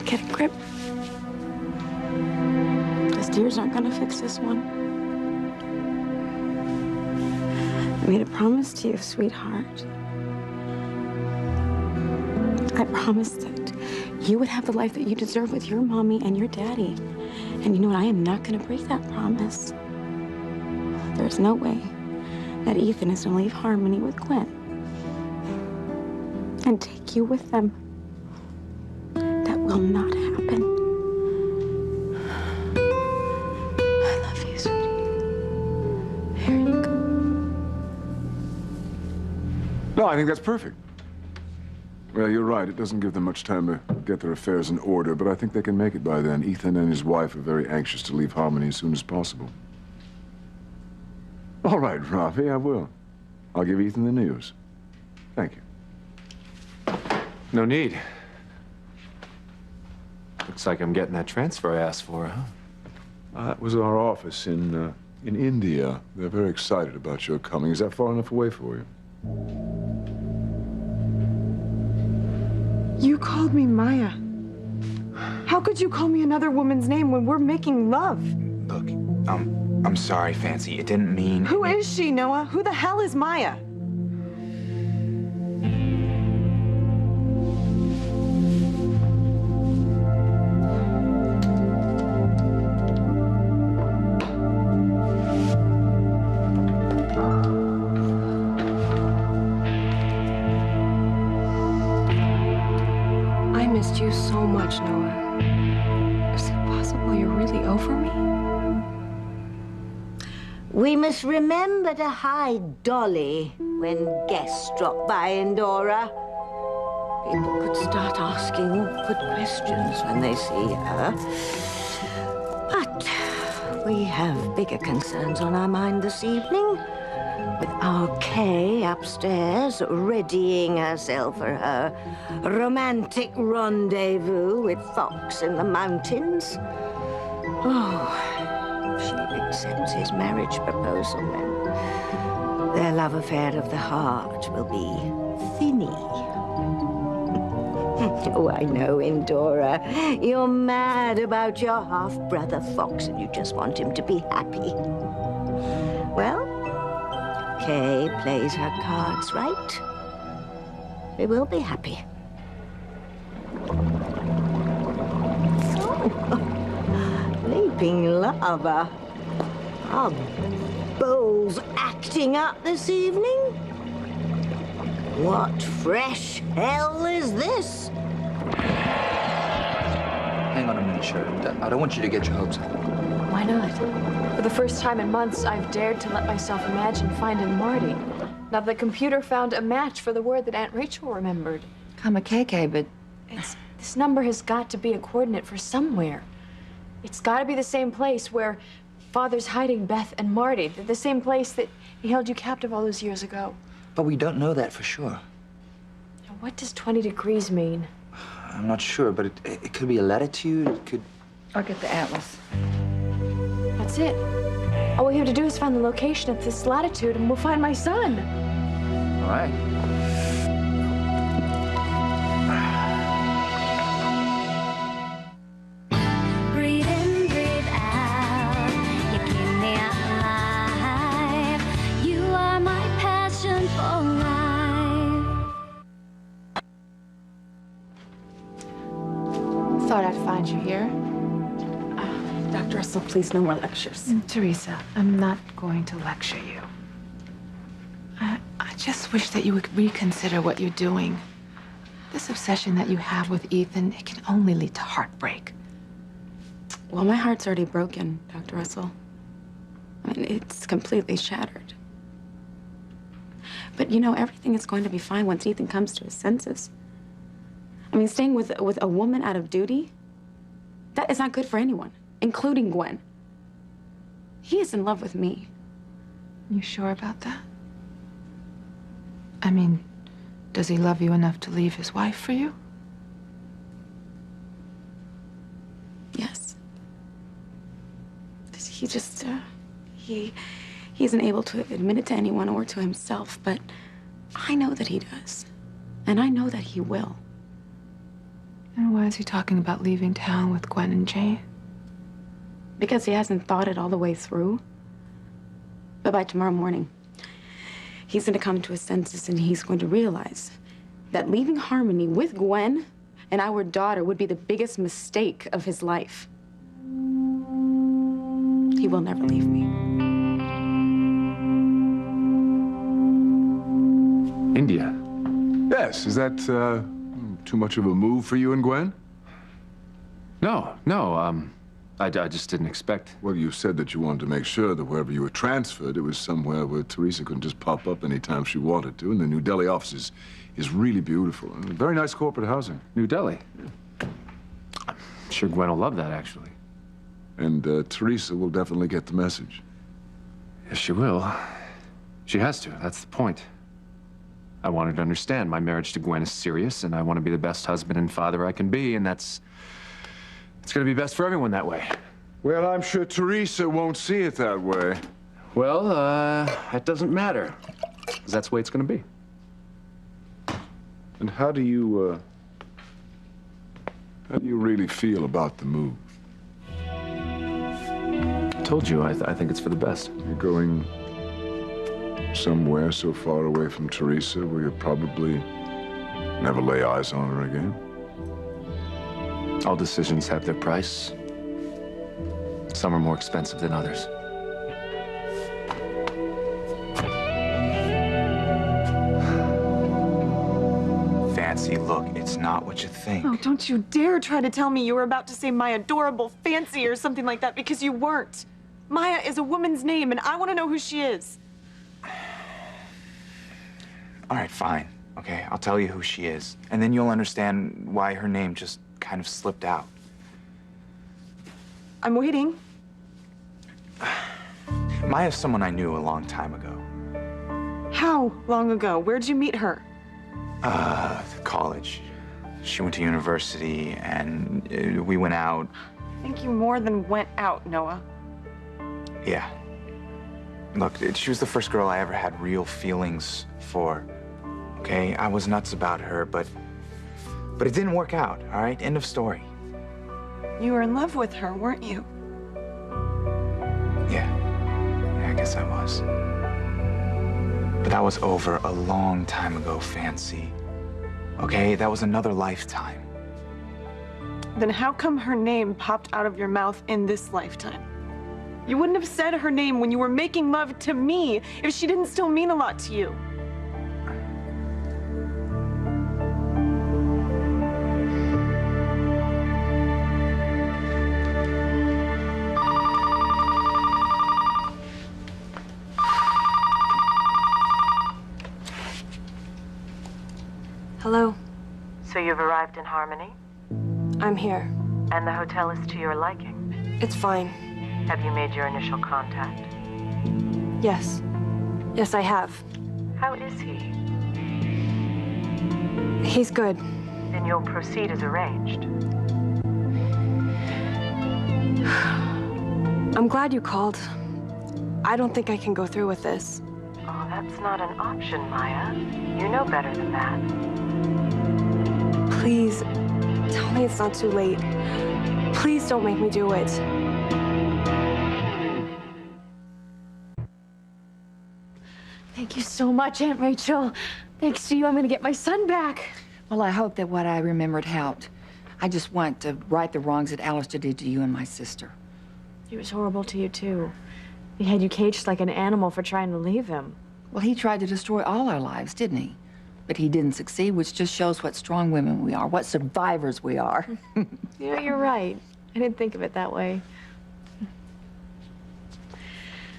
Get a grip. Those tears aren't gonna fix this one. I made a promise to you, sweetheart. I promised that you would have the life that you deserve with your mommy and your daddy. And you know what? I am not gonna break that promise. There's no way that Ethan is gonna leave Harmony with Gwen and take you with them. That will not happen. I love you, sweetie. Here you go. No, I think that's perfect. Well, you're right. It doesn't give them much time to get their affairs in order, but I think they can make it by then. Ethan and his wife are very anxious to leave Harmony as soon as possible. All right, Rafi, I will. I'll give Ethan the news. Thank you. No need. Looks like I'm getting that transfer I asked for, huh? That was our office in India. They're very excited about your coming. Is that far enough away for you? You called me Maya. How could you call me another woman's name when we're making love? Look, I'm sorry, Fancy. It didn't mean... Who is she, Noah? Who the hell is Maya? I missed you so much, Noah. Is it possible you're really over me? We must remember to hide Dolly when guests drop by Endora. People could start asking awkward questions when they see her. But we have bigger concerns on our mind this evening. With our Kay upstairs, readying herself for her romantic rendezvous with Fox in the mountains. Oh, if she accepts his marriage proposal, then their love affair of the heart will be thinny. Oh, I know, Endora. You're mad about your half-brother Fox and you just want him to be happy. Well, Kay plays her cards right. We will be happy. Oh, leaping lava. Are Bowles acting up this evening? What fresh hell is this? Hang on a minute, Sheriff. I don't want you to get your hopes up. Why not? For the first time in months, I've dared to let myself imagine finding Marty. Now, the computer found a match for the word that Aunt Rachel remembered. Kamakeke, but... This number has got to be a coordinate for somewhere. It's got to be the same place where Father's hiding Beth and Marty. The same place that he held you captive all those years ago. But we don't know that for sure. Now, what does 20 degrees mean? I'm not sure, but it could be a latitude. It could... I'll get the atlas. That's it. All we have to do is find the location at this latitude, and we'll find my son. All right. Breathe in, breathe out. You keep me alive. You are my passion for life. Thought I'd find you here. Dr. Russell, please, no more lectures. Teresa, I'm not going to lecture you. I just wish that you would reconsider what you're doing. This obsession that you have with Ethan, it can only lead to heartbreak. Well, my heart's already broken, Dr. Russell. I mean, it's completely shattered. But, you know, everything is going to be fine once Ethan comes to his senses. I mean, staying with a woman out of duty, that is not good for anyone, including Gwen. He is in love with me. You sure about that? I mean, does he love you enough to leave his wife for you? Yes. He just, he isn't able to admit it to anyone or to himself, but I know that he does. And I know that he will. And why is he talking about leaving town with Gwen and Jay? Because he hasn't thought it all the way through. But by tomorrow morning, he's going to come to his senses and he's going to realize that leaving Harmony with Gwen and our daughter would be the biggest mistake of his life. He will never leave me. India. Yes, is that too much of a move for you and Gwen? No, I just didn't expect. Well, you said that you wanted to make sure that wherever you were transferred, it was somewhere where Teresa couldn't just pop up anytime she wanted to. And the New Delhi office is really beautiful. And very nice corporate housing. New Delhi. I'm sure Gwen will love that, actually. And Teresa will definitely get the message. Yes, she will. She has to. That's the point. I want her to understand my marriage to Gwen is serious, and I want to be the best husband and father I can be, and it's going to be best for everyone that way. Well, I'm sure Teresa won't see it that way. Well, that doesn't matter, because that's the way it's going to be. And how do you really feel about the move? I told you, I think it's for the best. You're going somewhere so far away from Teresa where you'll probably never lay eyes on her again. All decisions have their price. Some are more expensive than others. Fancy, look, it's not what you think. Oh, don't you dare try to tell me you were about to say my adorable Fancy or something like that, because you weren't. Maya is a woman's name, and I want to know who she is. All right, fine. Okay, I'll tell you who she is. And then you'll understand why her name just kind of slipped out. I'm waiting. Maya's someone I knew a long time ago. How long ago? Where'd you meet her? College. She went to university, and we went out. I think you more than went out, Noah. Yeah. Look, she was the first girl I ever had real feelings for. Okay, I was nuts about her, but it didn't work out, all right? End of story. You were in love with her, weren't you? Yeah, I guess I was. But that was over a long time ago, Fancy. Okay, that was another lifetime. Then how come her name popped out of your mouth in this lifetime? You wouldn't have said her name when you were making love to me if she didn't still mean a lot to you. Hello. So you've arrived in Harmony? I'm here. And the hotel is to your liking? It's fine. Have you made your initial contact? Yes. Yes, I have. How is he? He's good. Then you'll proceed as arranged. I'm glad you called. I don't think I can go through with this. Oh, that's not an option, Maya. You know better than that. Please, tell me it's not too late. Please don't make me do it. Thank you so much, Aunt Rachel. Thanks to you, I'm gonna get my son back. Well, I hope that what I remembered helped. I just want to right the wrongs that Alistair did to you and my sister. He was horrible to you, too. He had you caged like an animal for trying to leave him. Well, he tried to destroy all our lives, didn't he? But he didn't succeed, which just shows what strong women we are, what survivors we are. You know, you're right. I didn't think of it that way.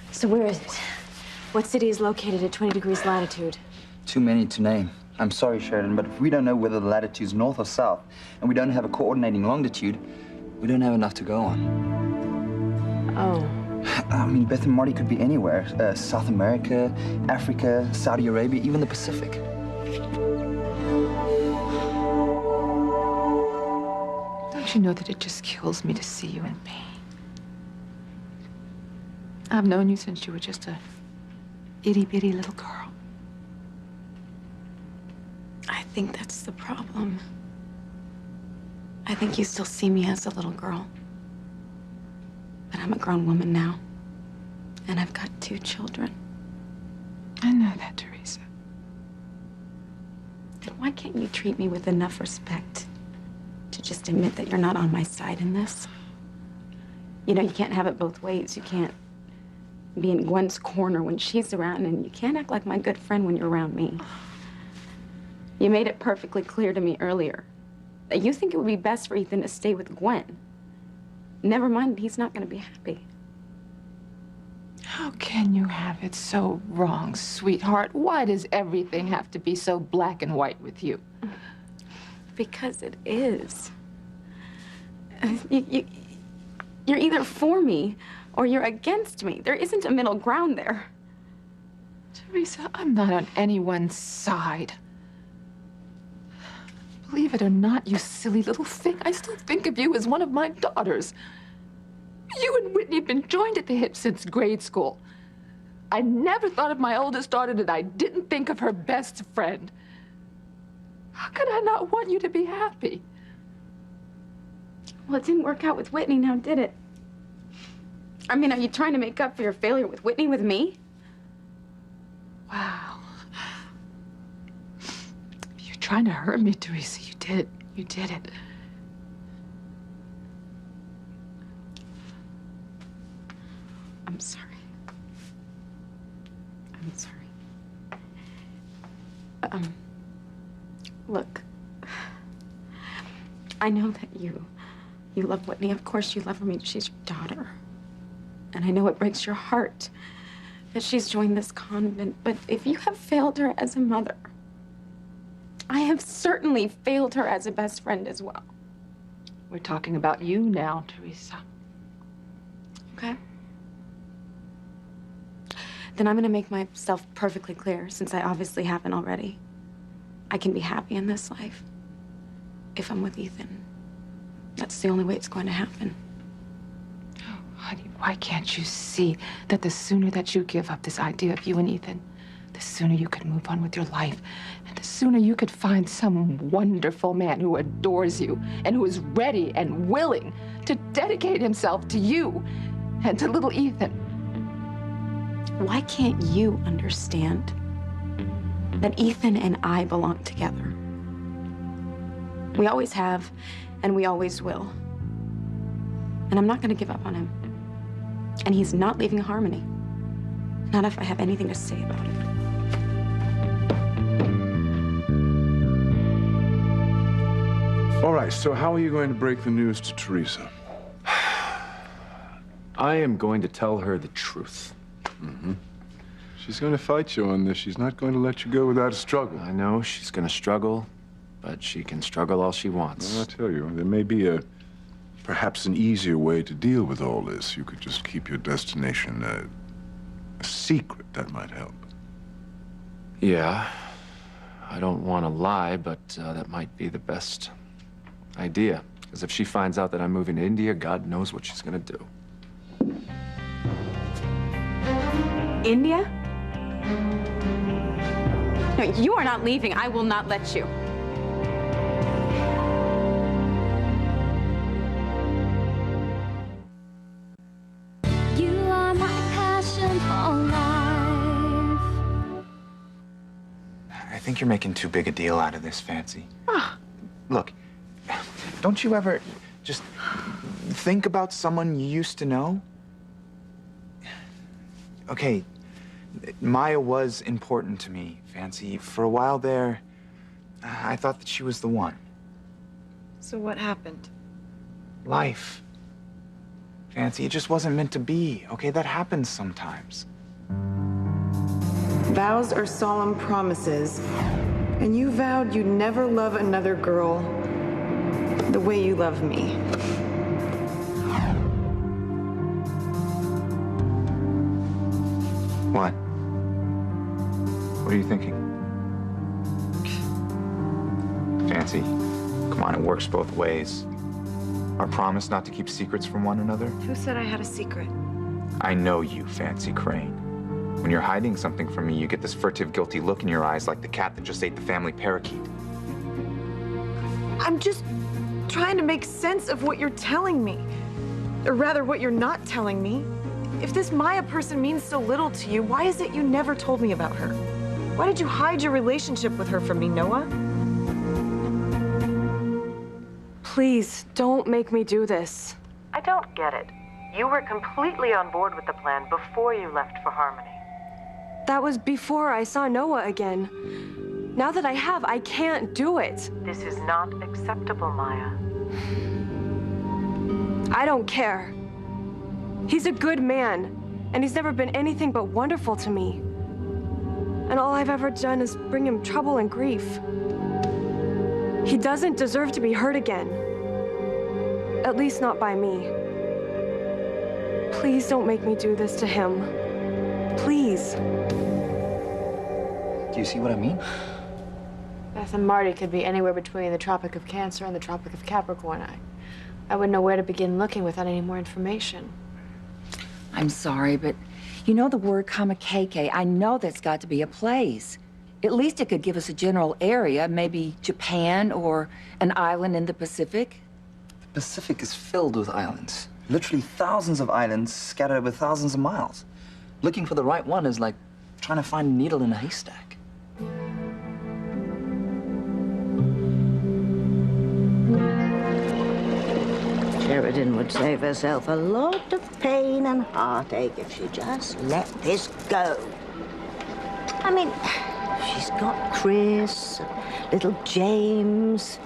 So where is it? What city is located at 20 degrees latitude? Too many to name. I'm sorry, Sheridan, but if we don't know whether the latitude's north or south, and we don't have a coordinating longitude, we don't have enough to go on. Oh. I mean, Beth and Marty could be anywhere. South America, Africa, Saudi Arabia, even the Pacific. Don't you know that it just kills me to see you in pain? I've known you since you were just a itty-bitty little girl. I think that's the problem. I think you still see me as a little girl. But I'm a grown woman now. And I've got 2 children. I know that, Teresa. Then why can't you treat me with enough respect to just admit that you're not on my side in this? You know, you can't have it both ways. You can't be in Gwen's corner when she's around, and you can't act like my good friend when you're around me. You made it perfectly clear to me earlier that you think it would be best for Ethan to stay with Gwen. Never mind, he's not going to be happy. How can you have it so wrong, sweetheart? Why does everything have to be so black and white with you? Because it is. You're either for me or you're against me. There isn't a middle ground there. Teresa, I'm not on anyone's side. Believe it or not, you silly little thing, I still think of you as one of my daughters. You and Whitney have been joined at the hip since grade school. I never thought of my oldest daughter that I didn't think of her best friend. How could I not want you to be happy? Well, it didn't work out with Whitney now, did it? I mean, are you trying to make up for your failure with Whitney with me? Wow. You're trying to hurt me, Teresa. You did. You did it. I'm sorry. I'm sorry. Look, I know that you love Whitney. Of course you love her. I mean, she's your daughter. And I know it breaks your heart that she's joined this convent. But if you have failed her as a mother, I have certainly failed her as a best friend as well. We're talking about you now, Teresa. Okay. Then I'm gonna make myself perfectly clear, since I obviously haven't already. I can be happy in this life if I'm with Ethan. That's the only way it's going to happen. Oh, honey, why can't you see that the sooner that you give up this idea of you and Ethan, the sooner you could move on with your life, and the sooner you could find some wonderful man who adores you and who is ready and willing to dedicate himself to you and to little Ethan. Why can't you understand that Ethan and I belong together? We always have, and we always will. And I'm not going to give up on him. And he's not leaving Harmony. Not if I have anything to say about it. All right, so how are you going to break the news to Teresa? I am going to tell her the truth. Mm-hmm. She's going to fight you on this. She's not going to let you go without a struggle. I know she's going to struggle, but she can struggle all she wants. Well, I'll tell you, there may be perhaps an easier way to deal with all this. You could just keep your destination a secret. That might help. Yeah, I don't want to lie, but that might be the best idea. Because if she finds out that I'm moving to India, God knows what she's going to do. India? No, you are not leaving. I will not let you. You are my passion for life. I think you're making too big a deal out of this, Fancy. Look, don't you ever just think about someone you used to know? Okay, Maya was important to me, Fancy. For a while there, I thought that she was the one. So what happened? Life. Fancy, it just wasn't meant to be, okay? That happens sometimes. Vows are solemn promises, and you vowed you'd never love another girl the way you love me. What? What are you thinking? Fancy, come on, it works both ways. Our promise not to keep secrets from one another. Who said I had a secret? I know you, Fancy Crane. When you're hiding something from me, you get this furtive, guilty look in your eyes like the cat that just ate the family parakeet. I'm just trying to make sense of what you're telling me. Or rather, what you're not telling me. If this Maya person means so little to you, why is it you never told me about her? Why did you hide your relationship with her from me, Noah? Please, don't make me do this. I don't get it. You were completely on board with the plan before you left for Harmony. That was before I saw Noah again. Now that I have, I can't do it. This is not acceptable, Maya. I don't care. He's a good man, and he's never been anything but wonderful to me. And all I've ever done is bring him trouble and grief. He doesn't deserve to be hurt again. At least not by me. Please don't make me do this to him. Please. Do you see what I mean? Beth and Marty could be anywhere between the Tropic of Cancer and the Tropic of Capricorn. I wouldn't know where to begin looking without any more information. I'm sorry, but you know the word Kamakeke. I know that's got to be a place. At least it could give us a general area, maybe Japan or an island in the Pacific. The Pacific is filled with islands. Literally thousands of islands scattered over thousands of miles. Looking for the right one is like trying to find a needle in a haystack. Sheridan would save herself a lot of pain and heartache if she just let this go. I mean, she's got Chris, little James.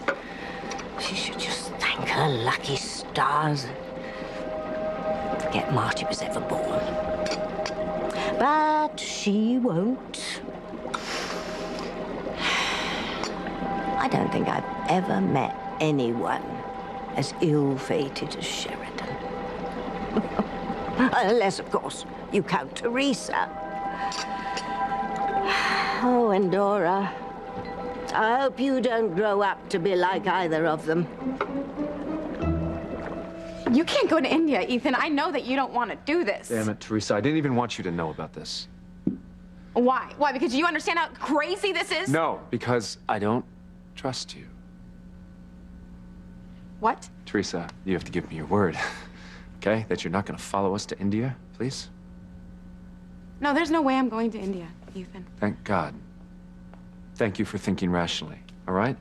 She should just thank her lucky stars and forget Marty was ever born. But she won't. I don't think I've ever met anyone as ill-fated as Sheridan. Unless, of course, you count Teresa. Oh, and Dora. I hope you don't grow up to be like either of them. You can't go to India, Ethan. I know that you don't want to do this. Damn it, Teresa. I didn't even want you to know about this. Why? Why? Because you understand how crazy this is? No, because I don't trust you. What? Teresa, you have to give me your word, okay? That you're not going to follow us to India, please? No, there's no way I'm going to India, Ethan. Thank God. Thank you for thinking rationally, all right?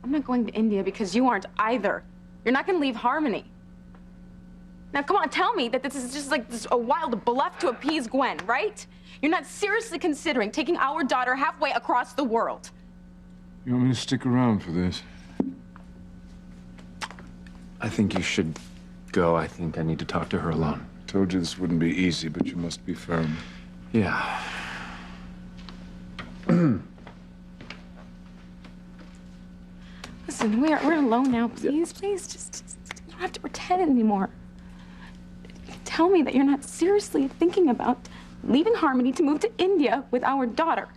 I'm not going to India because you aren't either. You're not going to leave Harmony. Now, come on, tell me that this is just like a wild bluff to appease Gwen, right? You're not seriously considering taking our daughter halfway across the world. You want me to stick around for this? I think you should go. I think I need to talk to her alone. Told you this wouldn't be easy, but you must be firm. Yeah. Listen, we're alone now. Please, please, just you don't have to pretend anymore. Tell me that you're not seriously thinking about leaving Harmony to move to India with our daughter.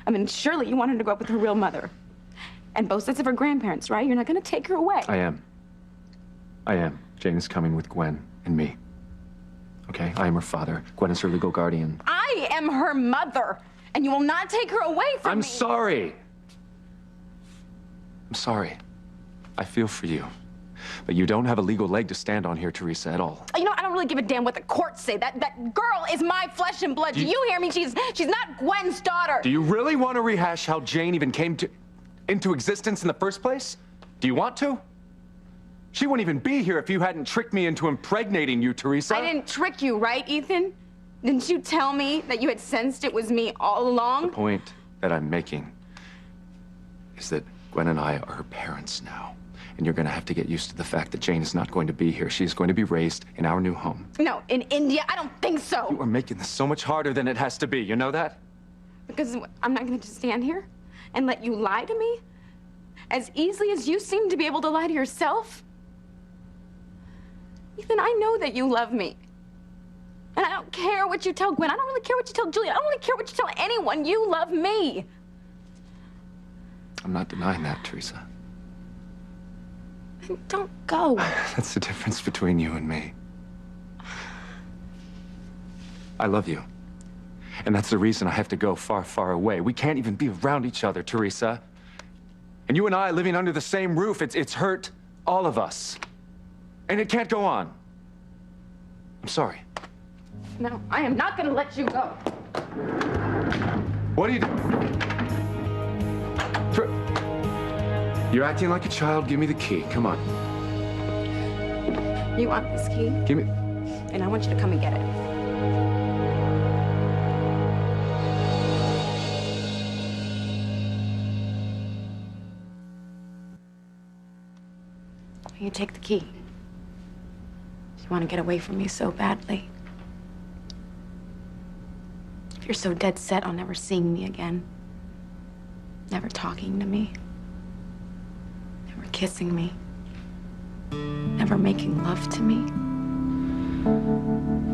I mean, surely you want her to grow up with her real mother. And both sets of her grandparents, right? You're not going to take her away. I am. Jane is coming with Gwen and me. Okay? I am her father. Gwen is her legal guardian. I am her mother, and you will not take her away from me. I'm sorry. I'm sorry. I feel for you. But you don't have a legal leg to stand on here, Teresa, at all. You know, I don't really give a damn what the courts say. That girl is my flesh and blood. Do you hear me? She's not Gwen's daughter. Do you really want to rehash how Jane even came into existence in the first place? Do you want to? She wouldn't even be here if you hadn't tricked me into impregnating you, Teresa. I didn't trick you, right, Ethan? Didn't you tell me that you had sensed it was me all along? The point that I'm making is that Gwen and I are her parents now. And you're going to have to get used to the fact that Jane is not going to be here. She's going to be raised in our new home. No, in India? I don't think so. You are making this so much harder than it has to be. You know that? Because I'm not going to just stand here and let you lie to me as easily as you seem to be able to lie to yourself. Ethan, I know that you love me. And I don't care what you tell Gwen. I don't really care what you tell Julia. I don't really care what you tell anyone. You love me. I'm not denying that, Teresa. Then don't go. That's the difference between you and me. I love you. And that's the reason I have to go far, far away. We can't even be around each other, Teresa. And you and I living under the same roof, it's hurt All of us. And it can't go on. I'm sorry. No, I am not gonna let you go. What are you doing? You're acting like a child. Give me the key. Come on. You want this key? Give me. And I want you to come and get it. You take the key. You want to get away from me so badly. If you're so dead set on never seeing me again, never talking to me, never kissing me, never making love to me,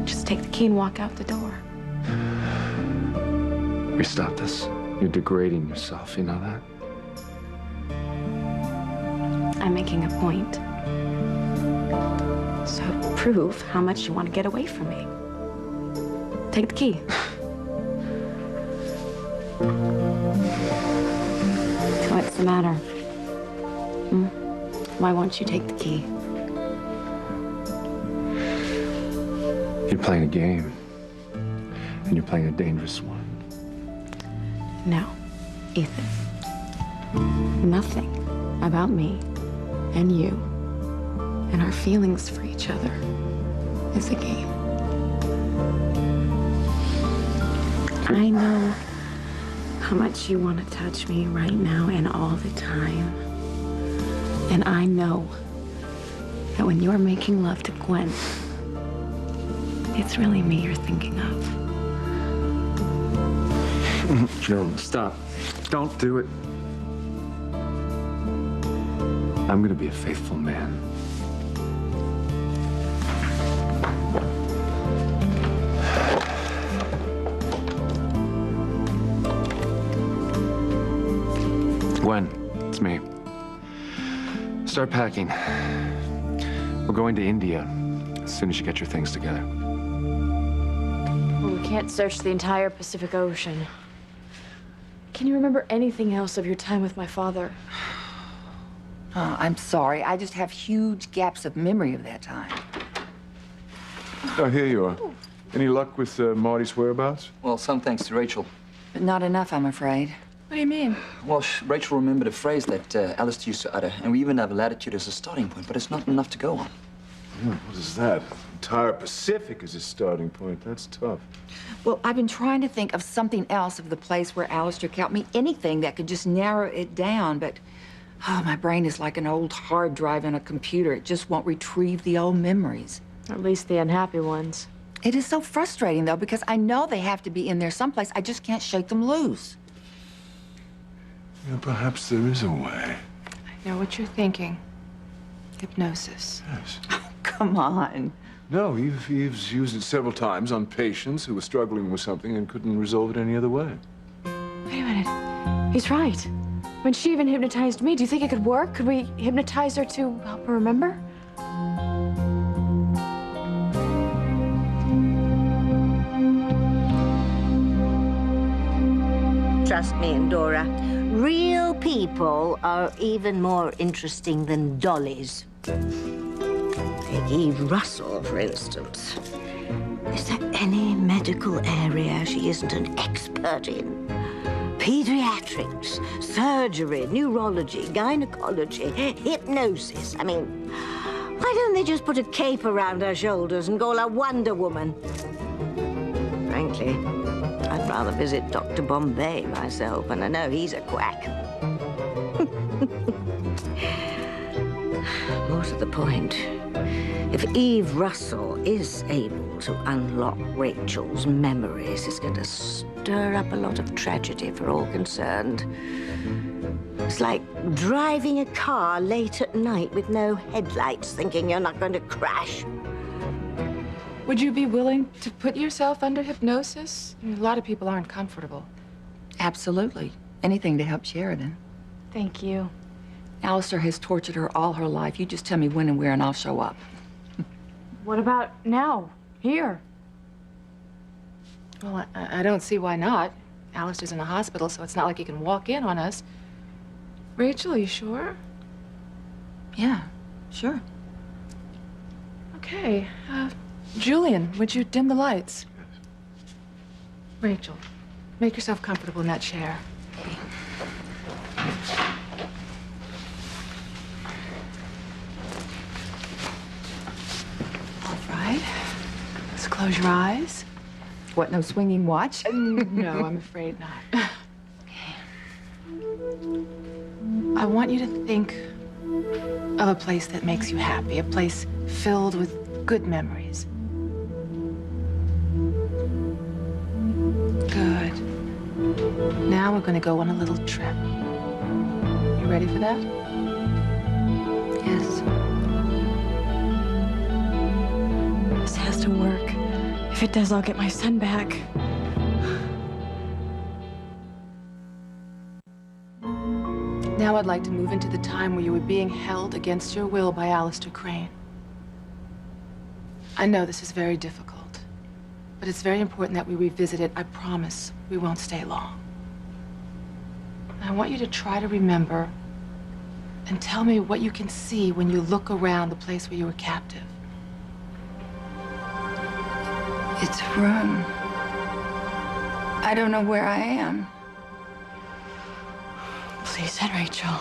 just take the key and walk out the door. We stop this. You're degrading yourself, you know that? I'm making a point. So prove how much you want to get away from me. Take the key. So what's the matter? Why won't you take the key? You're playing a game. And you're playing a dangerous one. No, Ethan. Nothing about me and you and our feelings for each other is a game. I know how much you want to touch me right now and all the time. And I know that when you're making love to Gwen, it's really me you're thinking of. No, stop. Don't do it. I'm gonna be a faithful man. Gwen, it's me. Start packing. We're going to India as soon as you get your things together. Well, we can't search the entire Pacific Ocean. Can you remember anything else of your time with my father? Oh, I'm sorry. I just have huge gaps of memory of that time. Oh, here you are. Any luck with Marty's whereabouts? Well, some thanks to Rachel. But not enough, I'm afraid. What do you mean? Well, Rachel remembered a phrase that Alistair used to utter, and we even have latitude as a starting point, but it's not enough to go on. What is that? Entire Pacific is a starting point. That's tough. Well, I've been trying to think of something else of the place where Alistair kept me, anything that could just narrow it down, but oh, my brain is like an old hard drive in a computer. It just won't retrieve the old memories. At least the unhappy ones. It is so frustrating, though, because I know they have to be in there someplace. I just can't shake them loose. Yeah, perhaps there is a way. I know what you're thinking. Hypnosis. Yes. Oh, come on. No, Eve's used it several times on patients who were struggling with something and couldn't resolve it any other way. Wait a minute. He's right. When she even hypnotized me, do you think it could work? Could we hypnotize her to help her remember? Trust me, Endora. Real people are even more interesting than dollies. Take Eve Russell, for instance. Is there any medical area she isn't an expert in? Pediatrics, surgery, neurology, gynecology, hypnosis. I mean, why don't they just put a cape around her shoulders and call her Wonder Woman? Frankly, I'd rather visit Dr. Bombay myself, and I know he's a quack. More to the point, if Eve Russell is able to unlock Rachel's memories, it's going to stir up a lot of tragedy for all concerned. It's like driving a car late at night with no headlights, thinking you're not going to crash. Would you be willing to put yourself under hypnosis? I mean, a lot of people aren't comfortable. Absolutely. Anything to help Sheridan. Thank you. Alistair has tortured her all her life. You just tell me when and where, and I'll show up. What about now? Here? Well, I don't see why not. Alistair's in the hospital, so it's not like he can walk in on us. Rachel, are you sure? Yeah, Sure. Okay. Julian, would you dim the lights? Rachel, make yourself comfortable in that chair. All right. Let's close your eyes. What, no swinging watch? No, I'm afraid not. I want you to think of a place that makes you happy, a place filled with good memories. Good. Now we're going to go on a little trip. You ready for that? Yes. This has to work. If it does, I'll get my son back. Now I'd like to move into the time where you were being held against your will by Alistair Crane. I know this is very difficult, but it's very important that we revisit it. I promise we won't stay long. I want you to try to remember and tell me what you can see when you look around the place where you were captive. It's a room. I don't know where I am. Please, Ed, Rachel.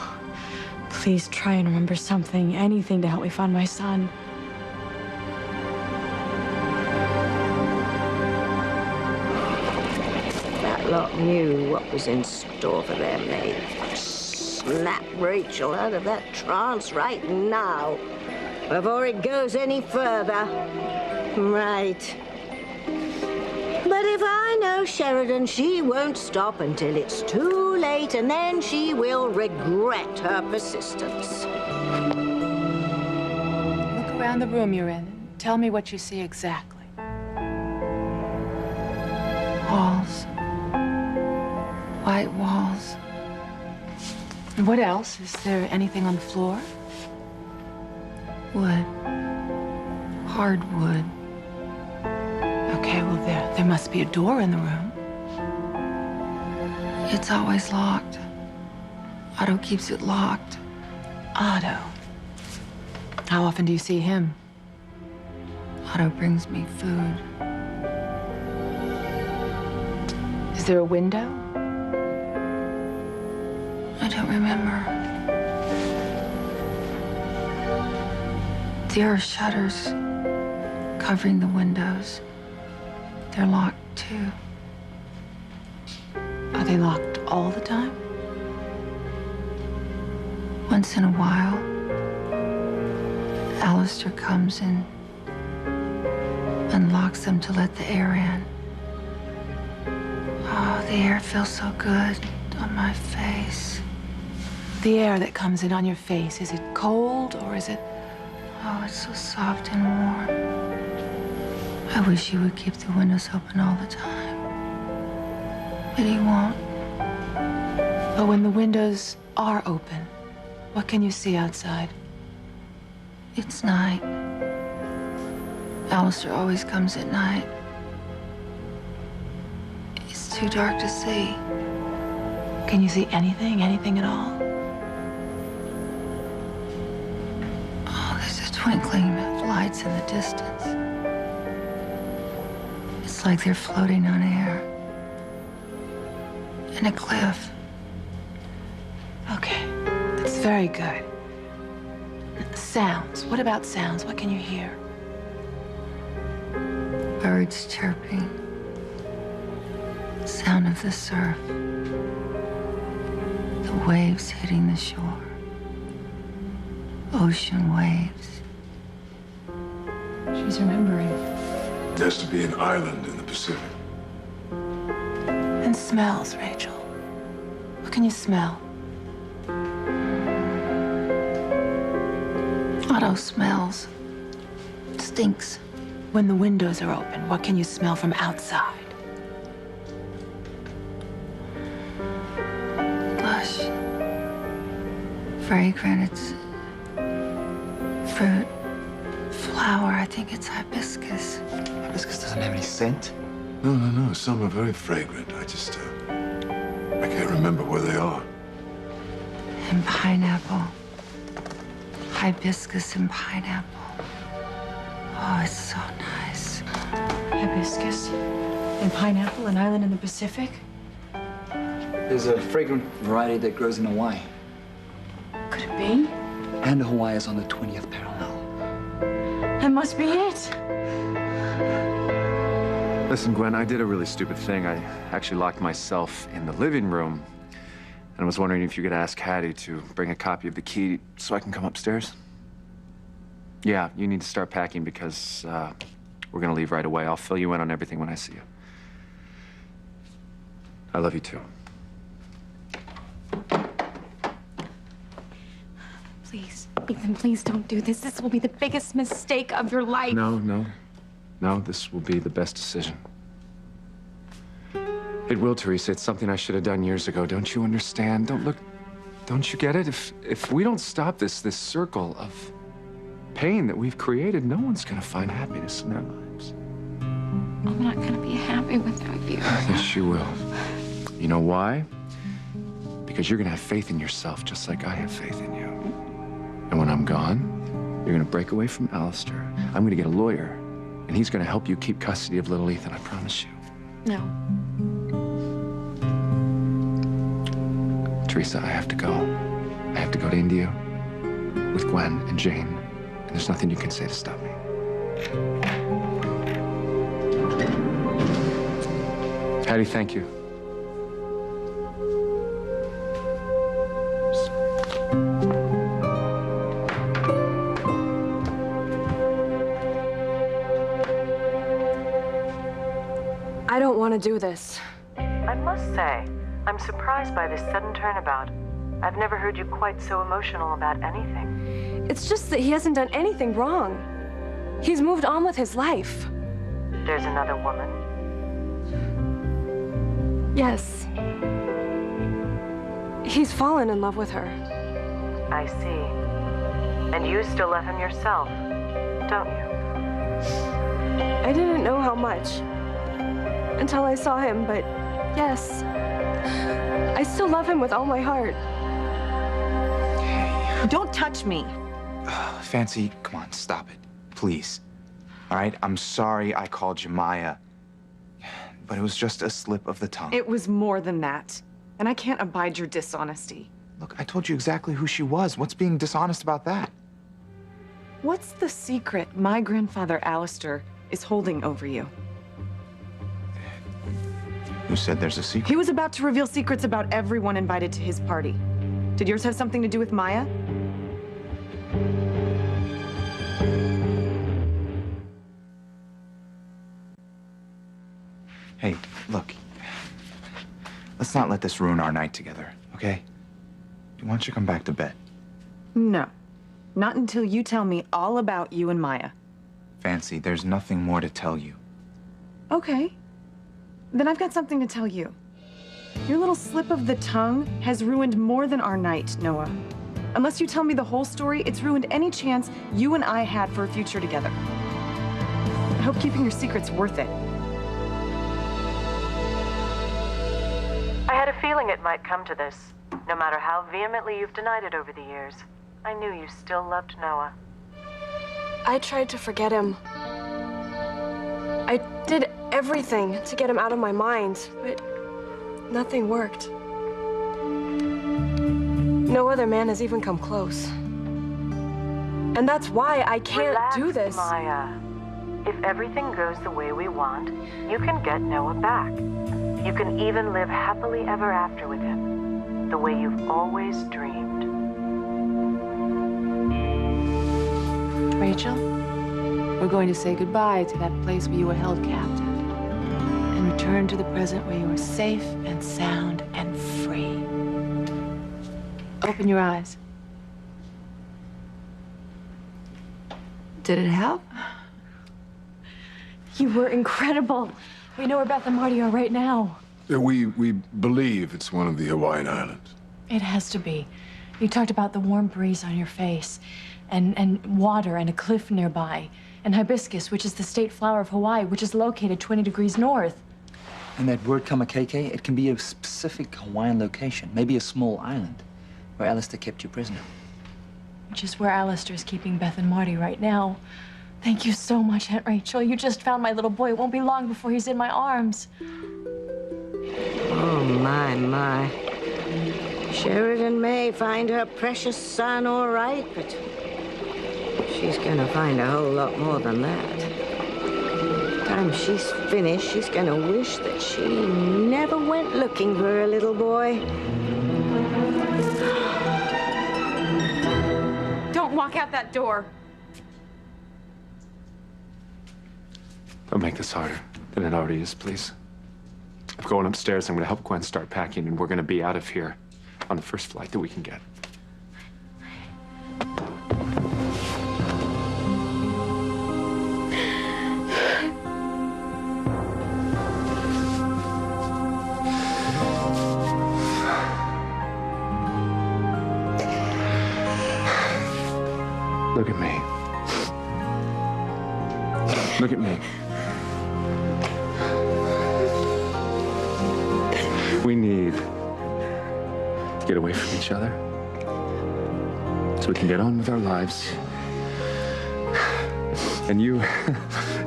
Please try and remember something, anything to help me find my son. That lot knew what was in store for them. They'd snap Rachel out of that trance right now, before it goes any further. Right. But if I know Sheridan, she won't stop until it's too late, and then she will regret her persistence. Look around the room you're in and tell me what you see exactly. Walls. White walls. And what else? Is there anything on the floor? Wood. Hard wood. Okay, well, there must be a door in the room. It's always locked. Otto keeps it locked. Otto. How often do you see him? Otto brings me food. Is there a window? I don't remember. There are shutters covering the windows. They're locked, too. Are they locked all the time? Once in a while, Alistair comes and unlocks them to let the air in. Oh, the air feels so good on my face. The air that comes in on your face, is it cold or is it... Oh, it's so soft and warm. I wish he would keep the windows open all the time. But he won't. But when the windows are open, what can you see outside? It's night. Alistair always comes at night. It's too dark to see. Can you see anything at all? Oh, there's a twinkling of lights in the distance. It's like they're floating on air. And a cliff. Okay, that's very good. Sounds. What about sounds? What can you hear? Birds chirping. Sound of the surf. The waves hitting the shore. Ocean waves. She's remembering. There's to be an island in the Pacific. And smells, Rachel. What can you smell? Otto smells. Stinks. When the windows are open, what can you smell from outside? Lush. Fragrant. It's fruit. Flower. I think it's hibiscus. Hibiscus doesn't have any scent. No. Some are very fragrant. I can't remember where they are. And pineapple. hibiscus and pineapple. Oh, it's so nice. Hibiscus and pineapple, an island in the Pacific? There's a fragrant variety that grows in Hawaii. Could it be? And Hawaii is on the 20th parallel. That must be it. Listen, Gwen, I did a really stupid thing. I actually locked myself in the living room. And I was wondering if you could ask Hattie to bring a copy of the key so I can come upstairs. Yeah, you need to start packing because we're gonna leave right away. I'll fill you in on everything when I see you. I love you too. Please, Ethan, please don't do this. This will be the biggest mistake of your life. No, this will be the best decision. It will, Teresa. It's something I should have done years ago. Don't you understand? Don't you get it? If we don't stop this circle of pain that we've created, no one's gonna find happiness in their lives. I'm not gonna be happy without you. Yes, you will. You know why? Because you're gonna have faith in yourself, just like I have faith in you. And when I'm gone, you're gonna break away from Alistair. I'm gonna get a lawyer, and he's gonna help you keep custody of little Ethan, I promise you. No. Teresa, I have to go. I have to go to India with Gwen and Jane, and there's nothing you can say to stop me. Hattie, thank you. I don't want to do this. I must say, I'm surprised by this sudden turnabout. I've never heard you quite so emotional about anything. It's just that he hasn't done anything wrong. He's moved on with his life. There's another woman. Yes. He's fallen in love with her. I see. And you still love him yourself, don't you? I didn't know how much until I saw him, but yes, I still love him with all my heart. Don't touch me. Fancy, come on, stop it, please. All right, I'm sorry I called you Maya, but it was just a slip of the tongue. It was more than that. And I can't abide your dishonesty. Look, I told you exactly who she was. What's being dishonest about that? What's the secret my grandfather Alistair is holding over you? Who said there's a secret? He was about to reveal secrets about everyone invited to his party. Did yours have something to do with Maya? Hey, look. Let's not let this ruin our night together, okay? Why don't you come back to bed? No. Not until you tell me all about you and Maya. Fancy, there's nothing more to tell you. Okay. Then I've got something to tell you. Your little slip of the tongue has ruined more than our night, Noah. Unless you tell me the whole story, it's ruined any chance you and I had for a future together. I hope keeping your secret's worth it. I had a feeling it might come to this. No matter how vehemently you've denied it over the years, I knew you still loved Noah. I tried to forget him. I did everything to get him out of my mind, but nothing worked. No other man has even come close. And that's why I can't Relax, do this. Maya. If everything goes the way we want, you can get Noah back. You can even live happily ever after with him, the way you've always dreamed. Rachel, we're going to say goodbye to that place where you were held captive and return to the present where you are safe and sound and free. Open your eyes. Did it help? You were incredible. We know where Beth and Marty are right now. We believe it's one of the Hawaiian Islands. It has to be. You talked about the warm breeze on your face, and water and a cliff nearby, and hibiscus, which is the state flower of Hawaii, which is located 20 degrees north. And that word kamakeke, it can be a specific Hawaiian location, maybe a small island, where Alistair kept you prisoner. which is where Alistair's keeping Beth and Marty right now. Thank you so much, Aunt Rachel. You just found my little boy. It won't be long before he's in my arms. Oh, my. Sheridan may find her precious son all right, but she's gonna find a whole lot more than that. By the time she's finished, she's gonna wish that she never went looking for her little boy. Don't walk out that door. Don't make this harder than it already is, please. I'm going upstairs. I'm going to help Gwen start packing, and we're going to be out of here on the first flight that we can get. Look at me. Look at me. We need to get away from each other so we can get on with our lives. And you're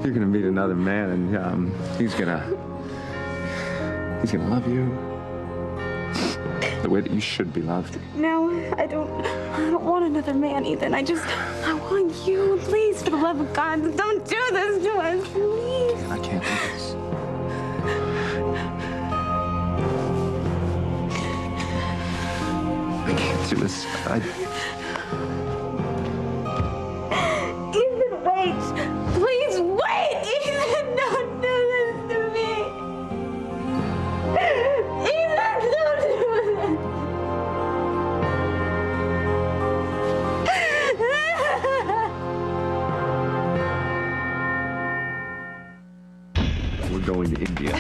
gonna meet another man, and he's gonna love you the way that you should be loved. No, I don't want another man, Ethan. I want you. Please, for the love of God, don't do this to us, please. I can't do this. I can't do this. Ethan, wait. Please wait. Ethan, don't do this to me. Ethan, don't do We're going to India.